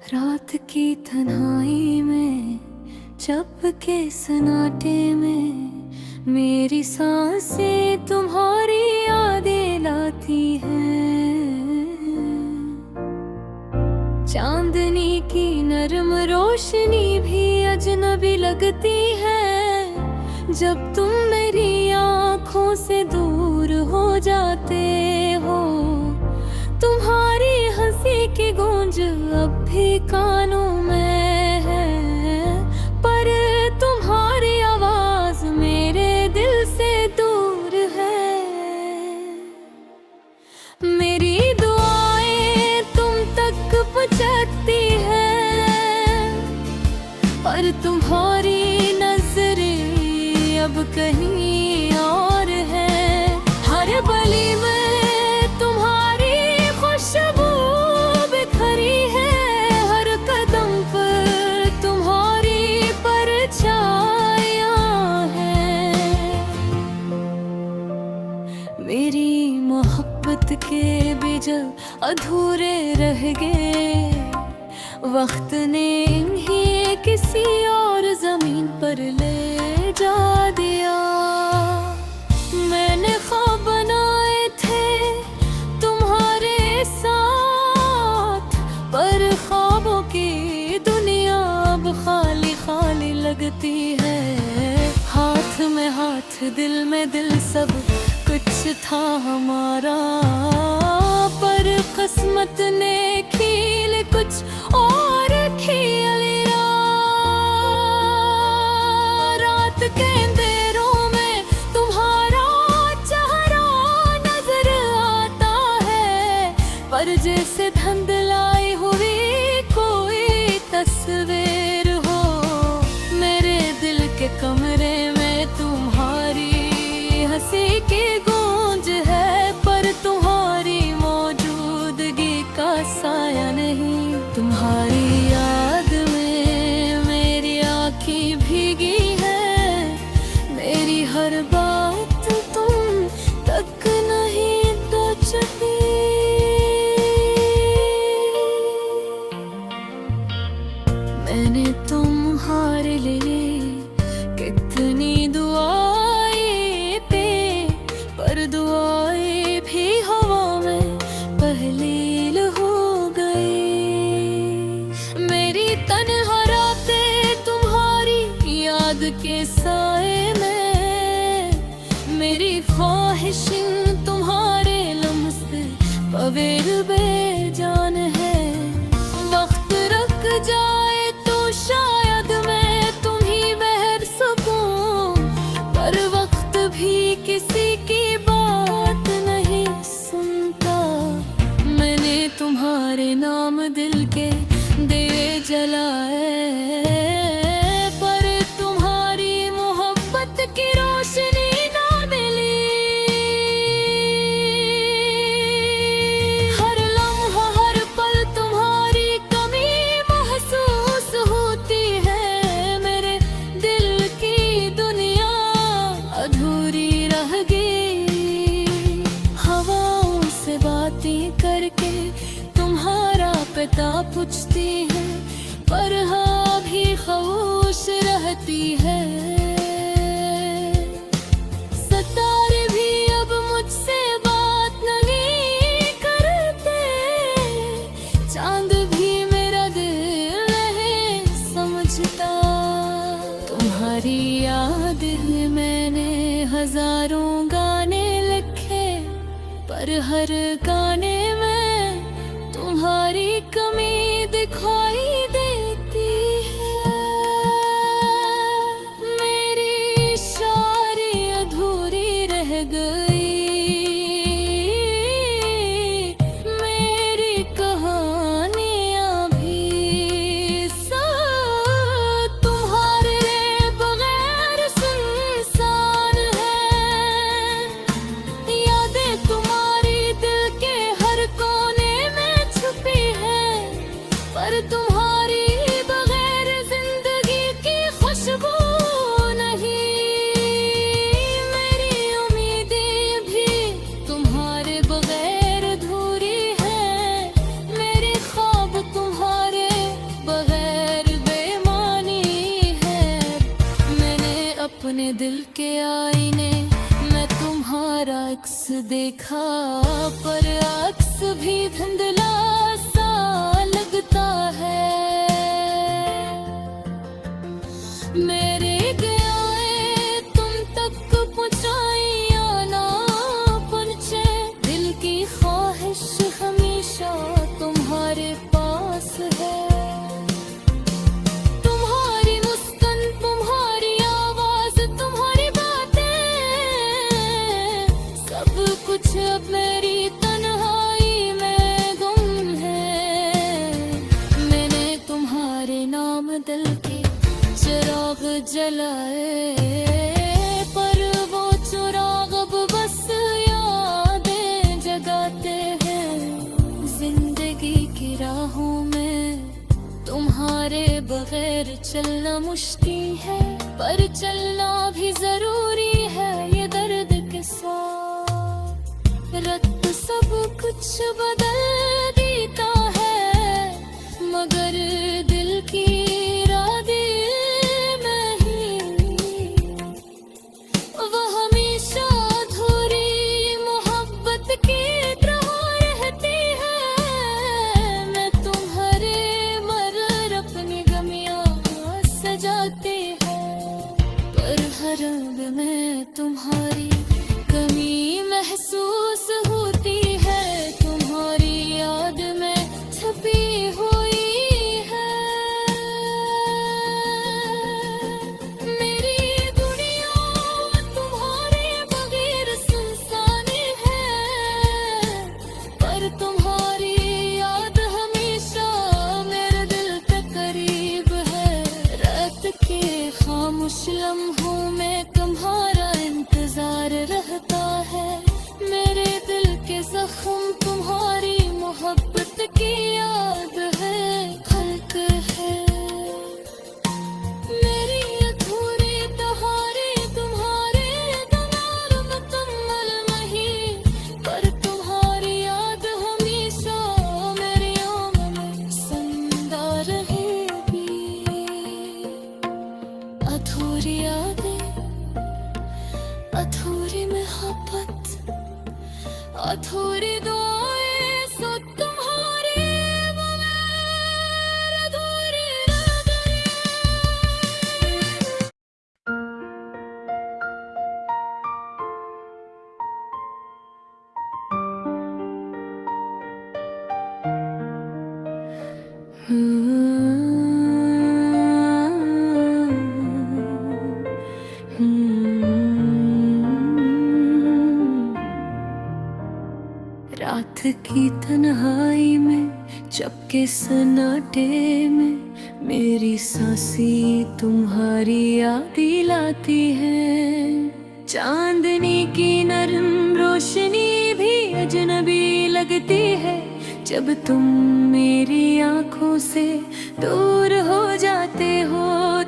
रात की तन्हाई में, चुप के सन्नाटे में मेरी सांसें तुम्हारी यादें लाती हैं। चांदनी की नरम रोशनी भी अजनबी लगती है जब तुम मेरी आँखों से दूर हो जाते हो। तुम्हारी हंसी की गूंज अब भी कानों में है, पर तुम्हारी आवाज मेरे दिल से दूर है। मेरी दुआएं तुम तक पहुंचती हैं, पर तुम्हारी नजरें अब कहीं और है। हर गली में मेरी मोहब्बत के बीज अधूरे रह गए, वक्त ने इन्हें किसी और जमीन पर ले जा दिया। मैंने ख्वाब बनाए थे तुम्हारे साथ, पर ख्वाबों की दुनिया अब खाली खाली लगती है। हाथ में हाथ, दिल में दिल, सब कुछ था हमारा, पर किस्मत ने खील कुछ और खील लिया। रात के अंधेरों में तुम्हारा चेहरा नजर आता है, पर जैसे धुंधलाई हुई कोई तस्वीर हो। मेरे दिल के कमरे में तुम्हारी हंसी की गूंज है, पर तुम्हारी मौजूदगी का साया नहीं। तुम्हारी याद में मेरी आँखें भीगी है, मेरी हर बात तुम तक नहीं पहुंची। मैंने तुम्हारे लिए कितनी दुआएं पे, पर दुआएं भी हवा में पहलील हो गई। मेरी तन्हा रातें तुम्हारी याद के साए में, मेरी ख्वाहिशें तुम्हारे लम्हे पवेर बेजान है। वक्त रुक जाए तो शायद मैं तुम्ही बहर सकूं, पर वक्त भी किसी की बात नहीं सुनता। मैंने तुम्हारे नाम दिल के दिए जलाए, पर तुम्हारी मोहब्बत की रोशनी ना मिली। हर लम्हा हर पल तुम्हारी कमी महसूस होती है। मेरे दिल की दुनिया अधूरी रह गई। हवाओं से बातें करके तुम्हारा पता पूछती है, पर हाँ भी खामोश रहती है। सितारे भी अब मुझसे बात नहीं करते, चांद भी मेरा दिल नहीं समझता। तुम्हारी याद में मैंने हजारों गाने लिखे, पर हर गाने में तुम्हारी कमी दिखाई देती है। मेरी शायरी अधूरी रह गई, मेरी कहानियाँ भी सब तुम्हारे बगैर सुनसान है। यादें तुम्हारी दिल के हर कोने में छुपी है, पर तुम्हारा अपने दिल के आईने मैं तुम्हारा अक्स देखा, पर अक्स भी धुंधला सा लगता है। मेरे गए तुम तक पहुँचाइया ना पहुँचे, दिल की ख्वाहिश हमेशा तुम्हारे पास है। तुम्हारी मुस्कान, तुम्हारी आवाज, तुम्हारी बातें, सब कुछ अब मेरी तन्हाई में गुम है। मैंने तुम्हारे नाम दिल के चिराग जलाए, पर वो चिराग अब बस यादें जगाते हैं। जिंदगी की राहों में तुम्हारे बगैर चलना मुश्किल है, पर चलना भी जरूरी है ये दर्द के साथ। रत सब कुछ बदल देता है, मगर दिल की इरादे में ही वो हमेशा अधूरी मोहब्बत की तरह रहती है। मैं तुम्हारे मगर अपनी गमियां सजाती है, पर हर रंग में तुम्हारी कमी महसूस होती है। तुम्हारी याद में छपी हुई है मेरी दुनिया, तुम्हारे बगैर सुनसान है, पर तुम्हारी याद हमेशा मेरे दिल के करीब है। रात के खामोश लम्हों में तुम्हारा इंतजार रहता है, मेरे दिल के जख्म तुम्हारी मोहब्बत की याद है। खल्क है मेरी अधूरी तहारे तुम्हारे दनार मुकम्मल नहीं, पर तुम्हारी याद हमेशा मेरी आँखों में जिंदा रहेगी। अधूरी यादें, अधूरी मोहब्बत, अधूरी दुआएं, सो तुम्हारे बगैर अधूरी नज़रें। रात की तन्हाई में, चपके सन्नाटे में, मेरी सांसें तुम्हारी याद दिलाती है। चांदनी की नरम रोशनी भी अजनबी लगती है, जब तुम मेरी आंखों से दूर हो जाते हो।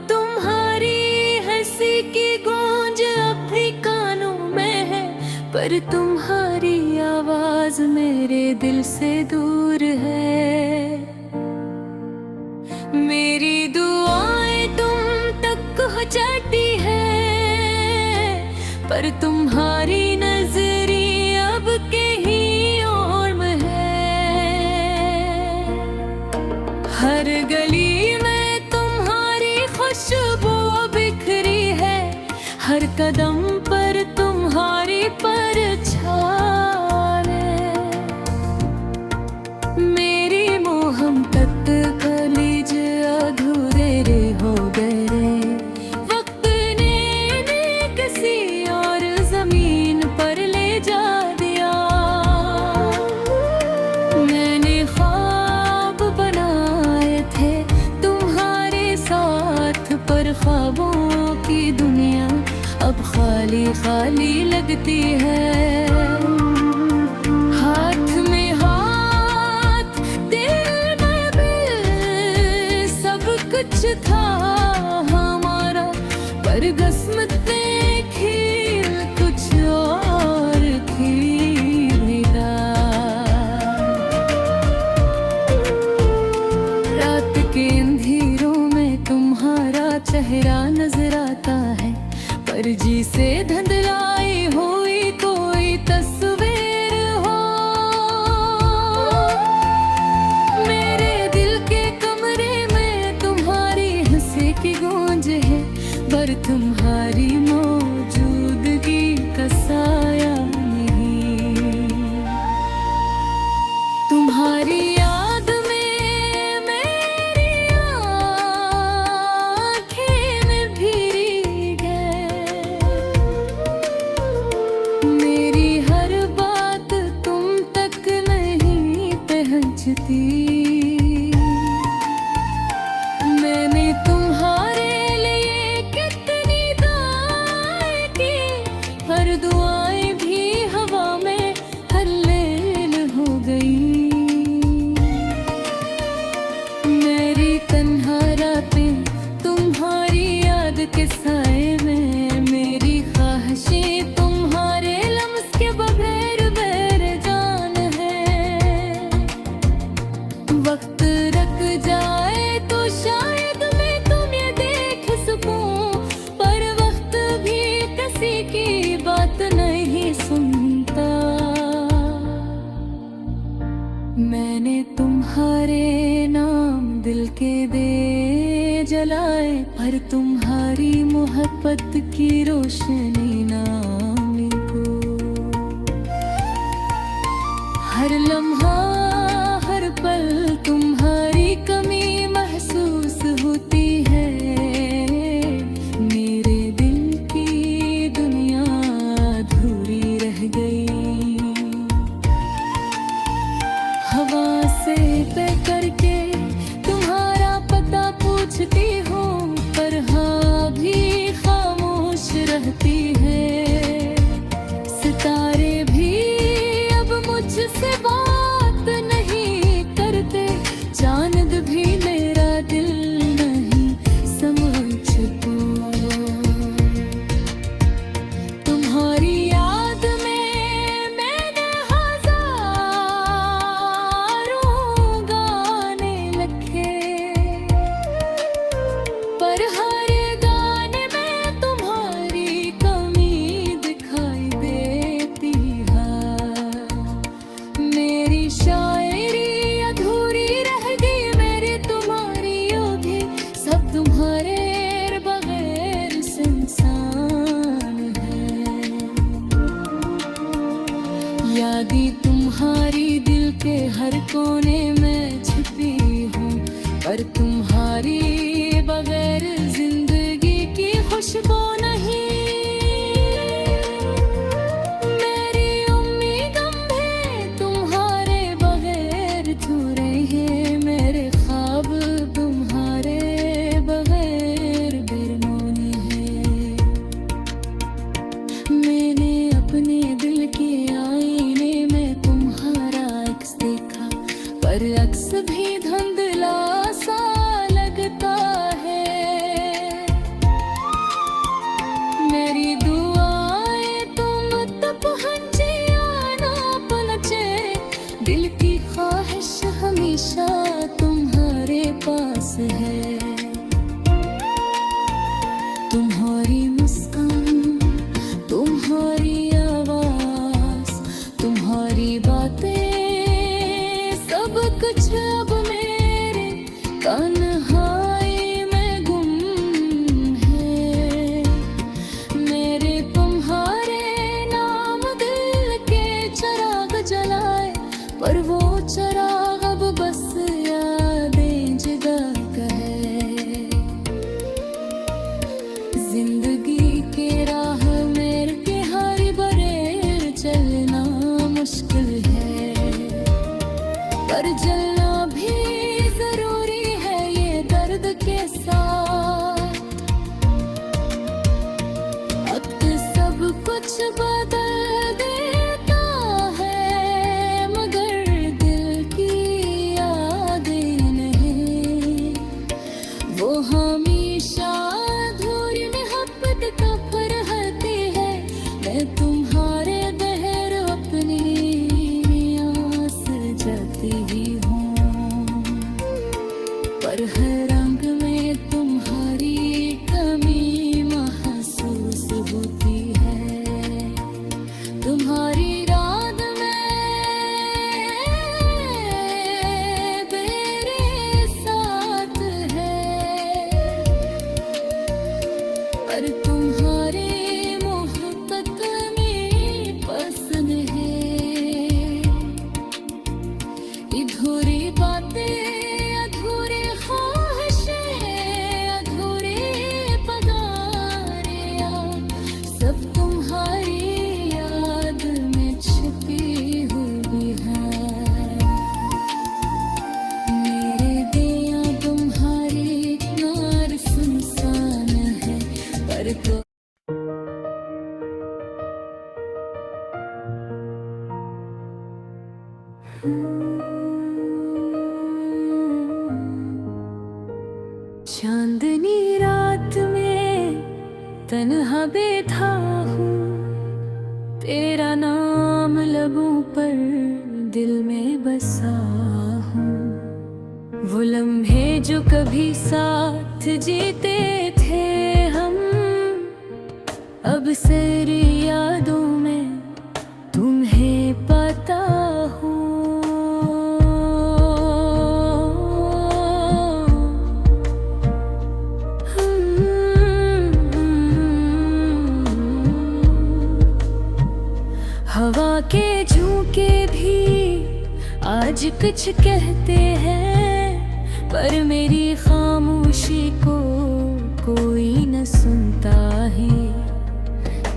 तुम्हारी हंसी की गूंज अब भी कानों में है, पर तुम्हारी आवाज मेरे दिल से दूर है। मेरी दुआएं तुम तक पहुंचाती है, पर तुम्हारी नजरी अब कहीं और में है। हर गली में तुम्हारी खुशबू बिखरी है, हर कदम पर तुम्हारी परछाई है। मेरी मोहब्बत कलीज अधूरे रे हो गए, वक्त ने किसी और जमीन पर ले जा दिया। मैंने ख्वाब बनाए थे तुम्हारे साथ, पर ख्वाबों की दुनिया अब खाली खाली लगती है। हाथ में हाथ, दिल में दिल, सब कुछ था हमारा, पर किस्मत ने खील कुछ और खील दिया। रात के अंधेरों में तुम्हारा चेहरा नजर आता है, फर्जी से धुंधलाई हुई कोई तस्वीर हो। मेरे दिल के कमरे में तुम्हारी हंसी की गूंज है, पर तुम्हारी मौजूदगी का साया नहीं। तुम्हारी याद में मेरी आँखें में भीग है, मेरी हर बात तुम तक नहीं पहुँचती। मैंने तुम्हारे लिए कितनी दुआएं की, हर दुआएं भी हवा में हल्लेल हो गई। मेरी तन्हा रातें तुम्हारी याद के साए में, मेरी ख्वाहिशें तुम्हारे लम्स के बगैर बेरजान है। वक्त रख जाए तो शायद मैं तुम्हें देख सकूं, पर वक्त भी किसी की बात नहीं सुनता। मैंने तुम्हारे नाम दिल के दे जलाए, पर तुम्हारी मोहब्बत की रोशनी ना मिलो। हर लम्हा हर पल तुम्हारी कमी महसूस होती है। मेरे दिल की दुनिया अधूरी रह गई। हवा से तय करके तुम्हारा पता पूछती हूँ, पर हाँ भी खामोश रहती है। सितारे भी अब मुझसे बात नहीं करते, चांद भी मेरा दिल नहीं समझता। तुम्हारी याद में मैंने हजारों गाने लिखे, पर हर गाने में तुम्हारी कमी दिखाई देती है। मेरी शायरी अधूरी रह गई, मेरी तुम्हारी भी सब तुम्हारे बगैर इंसान है। यादें तुम्हारी दिल के हर कोने में छिपी हूँ, पर तुम्हारी बगैर जिंदगी की खुशबू नहीं। मेरी उम्मीदें भी तुम्हारे बगैर अधूरे हैं, मेरे ख्वाब तुम्हारे बगैर बेरमौनी है। मैंने अपने दिल के आईने में तुम्हारा अक्स देखा, पर अक्स भी धुंधला सा लगता है। मेरी दुआएं तुम तक पहुँचे या ना पहुँचे, दिल की ख्वाहिश हमेशा तुम्हारे पास है। तुम्हारी मुस्कान, तुम्हारी आवाज, तुम्हारी बातें, सब कुछ अब मेरे तन्हाई में गुम है। मेरे तुम्हारे नाम दिल के चिराग जलाए, पर वो चिराग अब बस यादें जगा है। जिंदगी के राह मेरे के हर बरे चलना मुश्किल है, पर जलना भी जरूरी है ये दर्द के साथ। वक्त सब कुछ बदल देता है, मगर दिल की यादें नहीं। वो हमेशा अधूरी मोहब्बत का रहती है। मैं तुम्हारे बहर अपनी आस जगती ही हूँ, पर हर रंग में तुम्हारी कमी महसूस हो। पर तुम्हारे मोहब्बत में पसंद है। अधूरी बातें, अधूरे ख्वाहिशें, अधूरे पगारियाँ, सब तुम्हारी याद में छिपी हुई है। मेरे दिया तुम्हारी नार सुनसान है, पर तो चांदनी रात में तन्हा बैठा हूँ, तेरा नाम लबों पर दिल में बसा हूँ। वो लम्हे जो कभी साथ जीते थे हम, अब सारी यादों में तुम्हें पता हूँ। हवा के झोंके भी आज कुछ कहते हैं, पर मेरी खामोशी को कोई न सुनता है।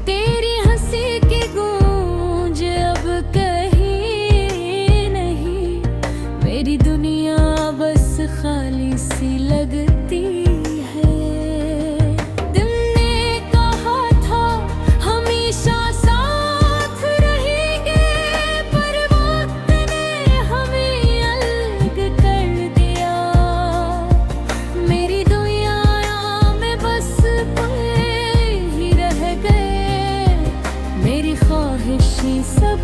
तेरी हंसी की गूंज अब कहीं नहीं, मेरी दुनिया बस खाली सी लगती है। दिल ने कहा था हमेशा साथ रहेंगे, पर वक्त ने हमें अलग कर दिया। मेरी दुनिया में बस तुम ही रह गए, मेरी ख्वाहिशें सब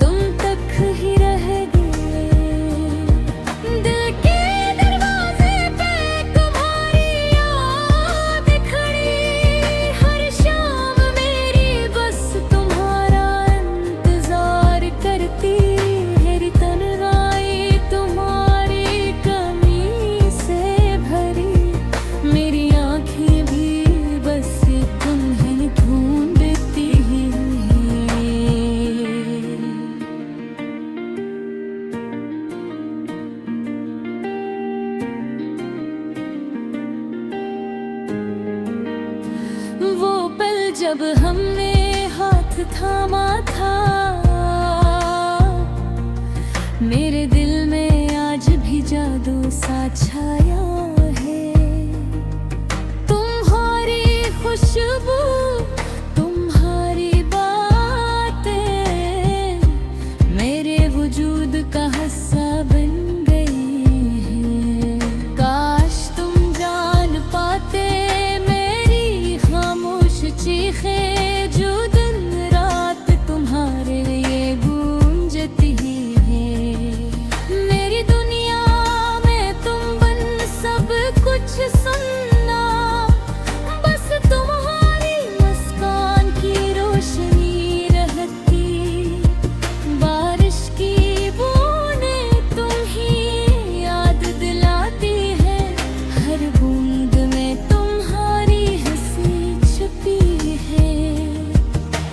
तुम तक ही रह गए। दिल के दरवाजे पे तुम्हारी याद खड़ी, हर शाम मेरी बस तुम्हारा इंतजार करती। मेरी तन्हाई तुम्हारी कमी से भरी, मेरी आँखें भी बस तुम्हें ढूंढती हैं। वो पल जब हमने हाथ थामा था, मेरे दिल में आज भी जादू सा छाया है। तुम्हारी खुशबू, तुम्हारी बातें मेरे वजूद का हिस्सा बन गई हैं। काश तुम जान पाते मेरी खामोश चीखें, जो दिन रात तुम्हारे लिए गूंजती है। मेरी दुनिया में तुम बन सब कुछ सुनना, बस तुम्हारी मुस्कान की रोशनी रहती। बारिश की बूंदें तुम ही याद दिलाती है, हर बूंद में तुम्हारी हंसी छुपी है।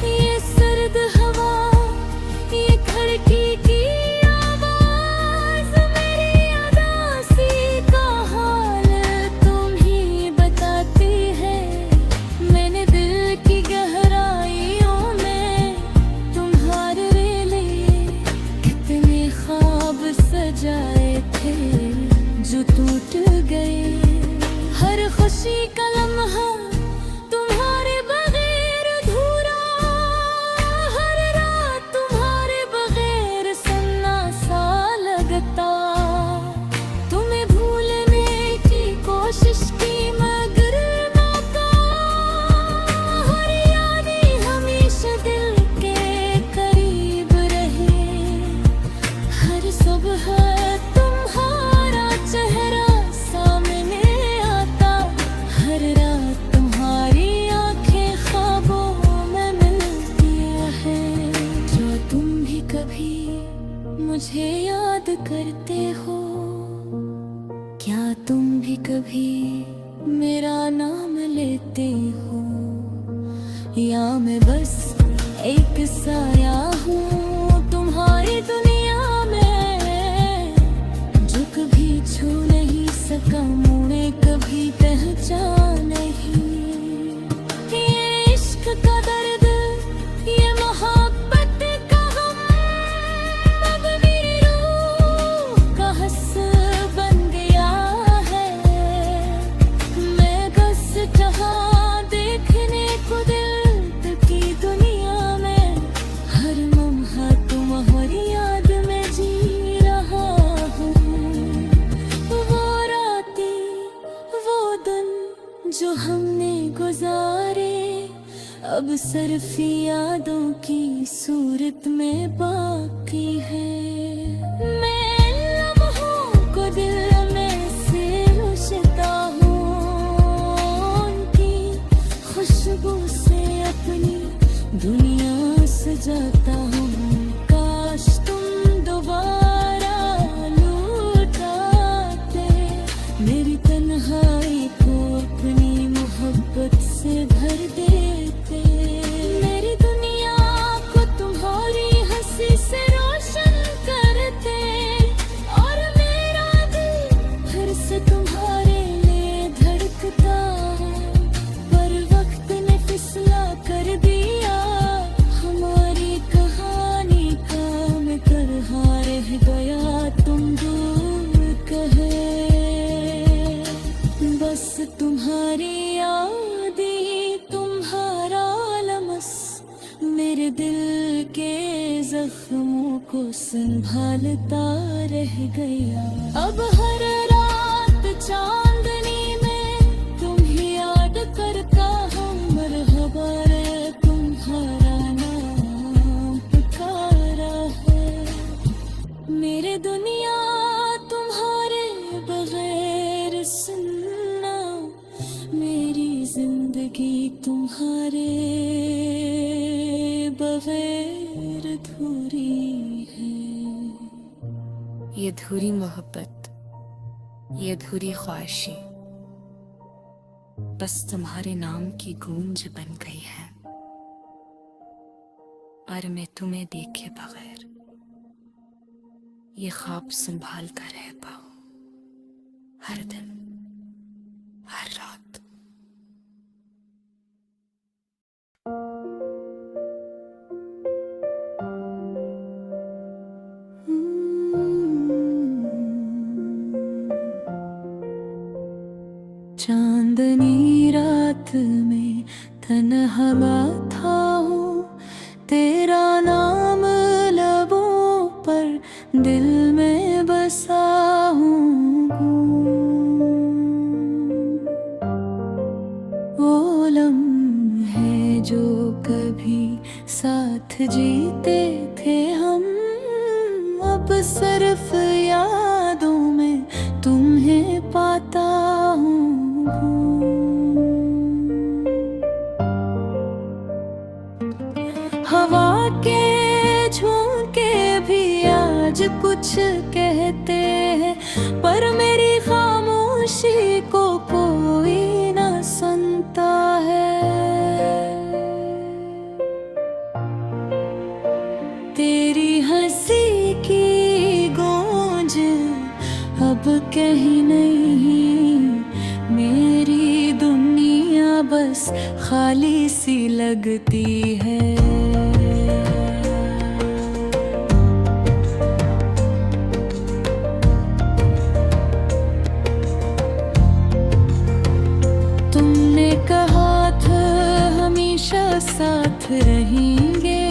ये सर्द हवा, ये खिड़की की आवाज, मेरी उदासी का हाल तुम ही बताती है। मैंने दिल की गहराइयों में तुम्हारे लिए कितने ख्वाब सजाए थे जो टूट गए। हर खुशी का लम्हा तुम्हारे बगैर अधूरा, हर रात तुम्हारे बगैर सन्ना सा लगता। तुम्हें भूलने की कोशिश की मगर नाकाम, हर यादें हमेशा दिल के करीब रहे। हर सुबह तुम्हारा चेहरा सामने आता, हर रात तुम्हारी आंखें ख्वाबों में मिलती है। जो तुम भी कभी मुझे याद करते हो, क्या तुम भी कभी मेरा नाम लेते हो? या मैं बस एक साया हूँ तुम्हारी दुनिया में, जो कभी छू नहीं सका मुझे, कभी पहचान नहीं। ये इश्क का दर्द, ये मोहब्बत का गम, अब मेरी रूह का हंस बन गया है। मैं बस जहाँ देखने को दिल की दुनिया में, हर लम्हा तुम्हारी याद में जी रहा हूँ। वो रातें, वो दिन जो हमने गुजारे, अब सिर्फ यादों की सूरत में बाकी है। मैं लम्हों को दिल में से रुसता हूँ, उनकी खुशबू से अपनी दुनिया सजाता हूँ। काश तुम दोबारा लौट आते, मेरी तन्हाई को अपनी मोहब्बत से भर देते। मेरी दुनिया को तुम्हारी हंसी से रोशन करते, और मेरा दिल फिर से तुम्हारे लिए धड़कता है। पर वक्त ने फिसला कर दिया हमारी कहानी का, मैं तरहा रह गया तुम दूर कहे। बस तुम्हारी यादें, तुम्हारा लमस मेरे दिल के जख्मों को संभालता रह गया। अब हर रात चांदनी में तुम ही याद करता हूँ, मरहबा रे तुम्हारा नाम पुकारा है। मेरे दुनिया तुम्हारे बगैर सुनना, मेरी जिंदगी तुम्हारे बगैर अधूरी है। ये अधूरी मोहब्बत, ये अधूरी ख्वाहिशें बस तुम्हारे नाम की गूंज बन गई है। और मैं तुम्हें देखे बगैर ये ख्वाब संभाल कर रह पाऊं, हर दिन, हर रात। चांदनी रात में तन्हा था हूँ, तेरा नाम लबों पर दिल में बसा हूँ। वो लम्हे जो कभी साथ जीते थे हम, अब सिर्फ यादों में तुम्हें पाता हूँ। हवा के झोंके भी आज कुछ कहते हैं, पर मेरी खामोशी को कोई ना सुनता है। तेरी हंसी की गूंज अब कहीं नहीं, मेरी दुनिया बस खाली सी लगती है। तुमने कहा था हमेशा साथ रहेंगे,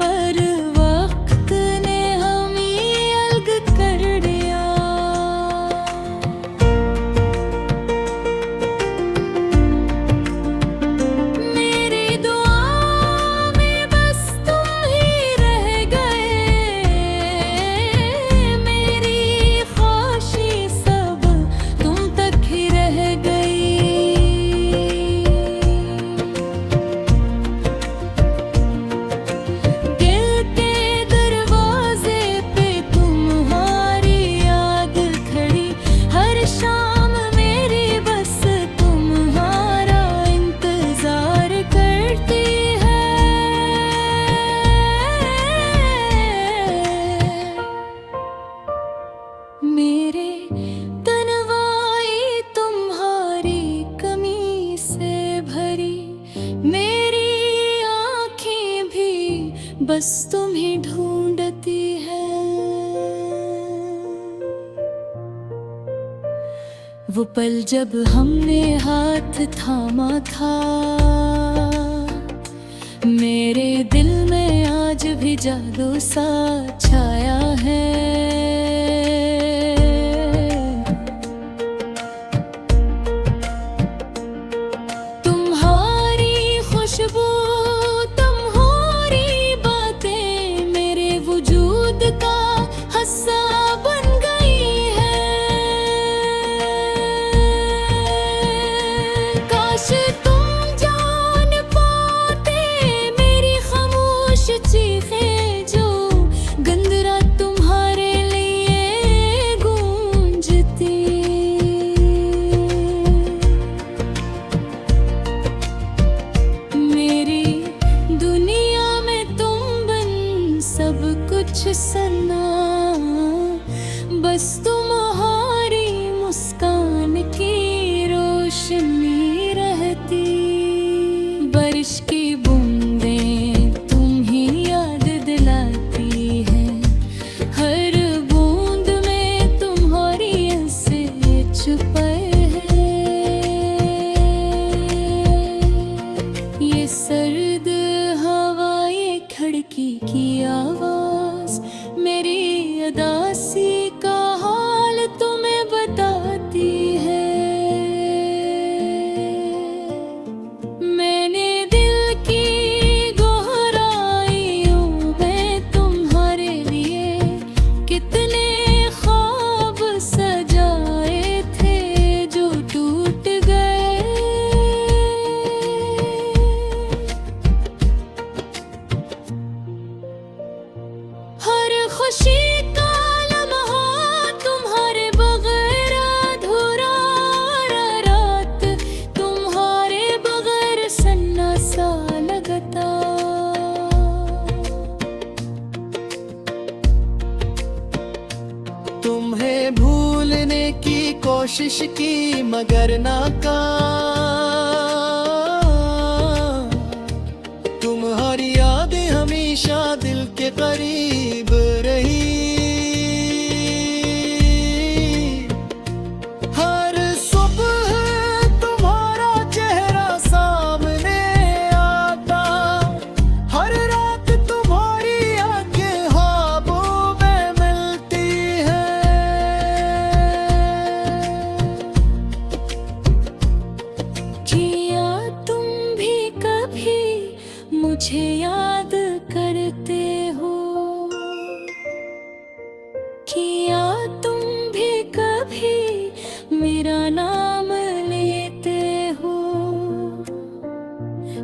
पर वक्त ने हमें अलग कर दिया। मेरी दुआ में बस तुम ही रह गए, मेरी ख्वाहिशें सब तुम तक ही रह गई। बस तुम्हें ढूंढती है। वो पल जब हमने हाथ थामा था, मेरे दिल में आज भी जादू सा छाया है। तुम्हारी खुशबू, तुम्हारी बातें मेरे वजूद का हिस्सा बन गई है। काश तुम जान पाते मेरी खामोश चीखें, जो गंदरा तुम्हारे लिए गूंजती। मेरी दुनिया में तुम बन सब कुछ सना, बस तुम्हारी मुस्कान की रोशनी रहती। बारिश की बूंदें तुम ही याद दिलाती हैं, हर बूंद में तुम्हारी ऐसे छुपे हैं। ये सर्द हवा, ये खिड़की की आवाज, मेरी उदासी का हाल तुम्हें बताती है। मैंने दिल की गहराइयों में तुम्हारे लिए कितने ख्वाब सजाए थे, जो टूट गए। हर खुशी का लम्हा तुम्हारे बगैर अधूरा, रात तुम्हारे बगैर सन्ना सा लगता। तुम्हें भूलने की कोशिश की मगर नाकाम। तुम्हारी यादें हमेशा दिल के करीब रही। हर सुबह तुम्हारा चेहरा सामने आता, हर रात तुम्हारी आंखें ख्वाबों में मिलती है। किया तुम भी कभी मुझे याद करते हो? किया तुम भी कभी मेरा नाम लेते हो?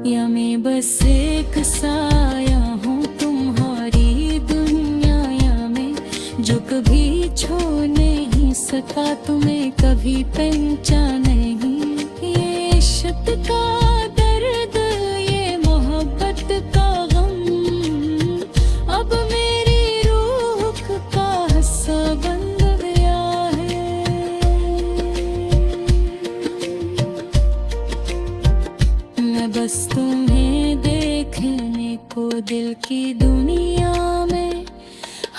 या मैं बस एक साया हूँ तुम्हारी दुनिया में, जो कभी छू नहीं सका, तुम्हें कभी पहचाना नहीं। ये इश्क का दर्द, ये मोहब्बत का गम, अब मेरी रूह का हिस्सा बन गया है। मैं बस तुम्हें देखने को दिल की दुनिया में,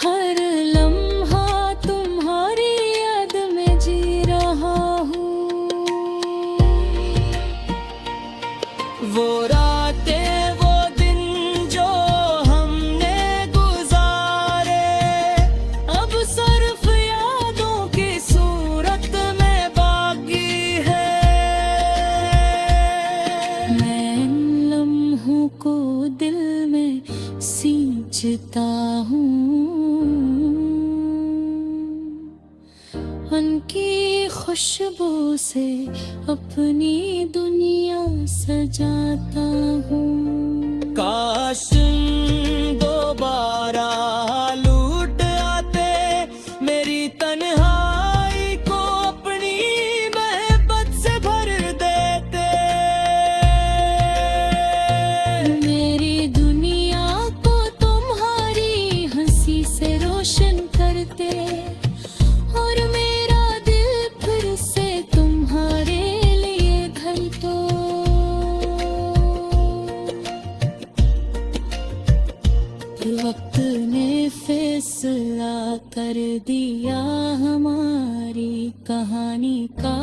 हर लम्हा तुम्हारी याद में जी रहा हूँ। वो रातें, वो दिन जो हमने गुजारे, अब सिर्फ यादों की सूरत में बाकी है। मैं इन लम्हों को दिल में सींचता हूँ, उनकी खुशबू से अपनी दुनिया सजाता हूँ। काश दोबारा लूट आते, मेरी तन्हाई को अपनी मोहब्बत से भर देते। मेरी दुनिया को तुम्हारी हंसी से रोशन करते, और मेरा दिल फिर से तुम्हारे लिए धड़कता। कर दिया हमारी कहानी का।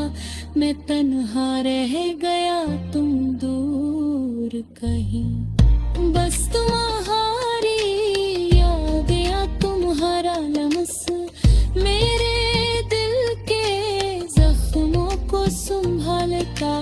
मैं तन्हा रह गया तुम दूर कहीं, बस तुम्हारी याद या तुम्हारा लम्स मेरे दिल के जख्मों को संभालता